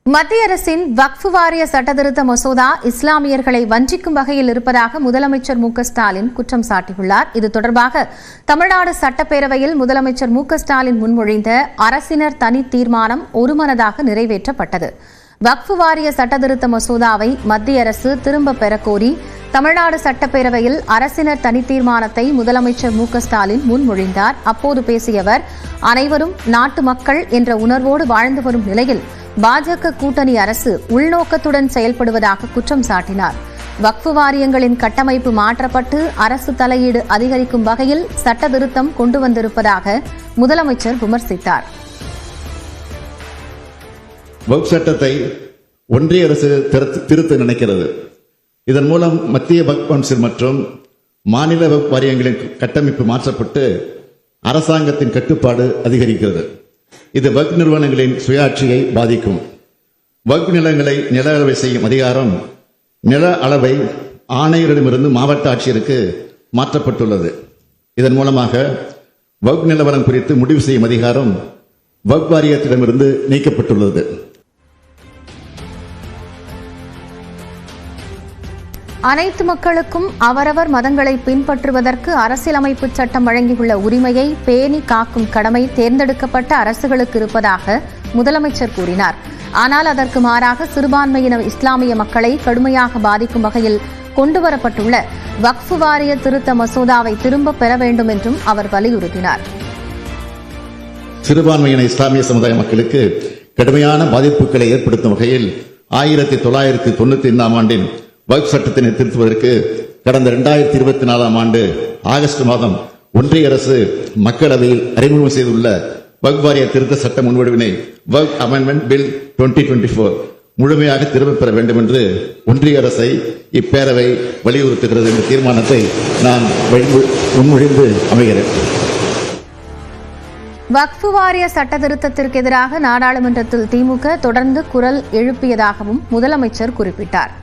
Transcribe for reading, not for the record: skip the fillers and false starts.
மத்திய அரசின் வக்ஃப் வாரிய சட்டத்திருத்த மசோதா இஸ்லாமியர்களை வஞ்சிக்கும் வகையில் இருப்பதாக முதலமைச்சர் மு க ஸ்டாலின் குற்றம் சாட்டியுள்ளார். இது தொடர்பாக தமிழ்நாடு சட்டப்பேரவையில் முதலமைச்சர் மு க ஸ்டாலின் முன்மொழிந்த அரசினர் தனி தீர்மானம் ஒருமனதாக நிறைவேற்றப்பட்டது. வக்ஃப் வாரிய சட்டத்திருத்த மசோதாவை மத்திய அரசு திரும்பப் பெறக்கோரி தமிழ்நாடு சட்டப்பேரவையில் அரசினர் தனி தீர்மானத்தை முதலமைச்சர் மு க ஸ்டாலின் முன்மொழிந்தார். அப்போது பேசிய அவர், அனைவரும் நாட்டு மக்கள் என்ற உணர்வோடு வாழ்ந்து வரும் நிலையில் பாஜக கூட்டணி அரசு உள்நோக்கத்துடன் செயல்படுவதாக குற்றம் சாட்டினார். வக்ஃப் வாரியங்களின் கட்டமைப்பு மாற்றப்பட்டு அரசு தலையீடு அதிகரிக்கும் வகையில் சட்ட திருத்தம் கொண்டு வந்திருப்பதாக முதலமைச்சர் விமர்சித்தார். வக்ஃப் சட்டத்தை ஒன்றிய அரசு திருத்த நினைக்கிறது. இதன் மூலம் மத்திய வக்ஃப் கவுன்சில் மற்றும் மாநில வக்ஃப் வாரியங்களின் கட்டமைப்பு மாற்றப்பட்டு அரசாங்கத்தின் கட்டுப்பாடு அதிகரிக்கிறது. இது வக்ஃப் நிறுவனங்களின் சுயாட்சியை பாதிக்கும். வக்ஃப் நிலங்களை நில அளவை செய்யும் அதிகாரம் நில அளவை ஆணையரிடமிருந்து மாவட்ட ஆட்சியருக்கு மாற்றப்பட்டுள்ளது. இதன் மூலமாக வக்ஃப் நிலவரம் குறித்து முடிவு செய்யும் அதிகாரம் வக்ஃப் வாரியத்திடமிருந்து நீக்கப்பட்டுள்ளது. அனைத்து மக்களுக்கும் அவரவர் மதங்களை பின்பற்றுவதற்கு அரசியலமைப்பு சட்டம் வழங்கியுள்ள உரிமையை பேணி காக்கும் கடமை தேர்ந்தெடுக்கப்பட்ட அரசுகளுக்கு இருப்பதாக முதலமைச்சர் கூறினார். ஆனால் அதற்கு மாறாக சிறுபான்மையின இஸ்லாமிய மக்களை கடுமையாக பாதிக்கும் வகையில் கொண்டுவரப்பட்டுள்ள வக்ஃப் வாரிய திருத்த மசோதாவை திரும்பப் பெற வேண்டும் என்றும் அவர் வலியுறுத்தினார். சிறுபான்மையின இஸ்லாமிய சமுதாய மக்களுக்கு கடுமையான பாதிப்புகளை ஏற்படுத்தும் வகையில் 1995 ஆண்டின் வக்ஃப் சட்டத்தினை திருத்துவதற்கு கடந்த 2024 ஆண்டு ஆகஸ்ட் மாதம் ஒன்றிய அரசு மக்களவையில் அறிமுகம் செய்துள்ள வக்ஃப் வாரிய திருத்த சட்ட முன்வடிவினை வக்ஃப் அமெண்ட்மெண்ட் பில் 2024 முழுமையாக திரும்பப் பெற வேண்டும் என்று ஒன்றிய அரசை இப்பேரவை வலியுறுத்துகிறது என்ற தீர்மானத்தை நான் முன்மொழிந்து அமைகிறேன். வக்ஃப் வாரிய சட்ட திருத்தத்திற்கு எதிராக நாடாளுமன்றத்தில் திமுக தொடர்ந்து குரல் எழுப்பியதாகவும் முதலமைச்சர் குறிப்பிட்டார்.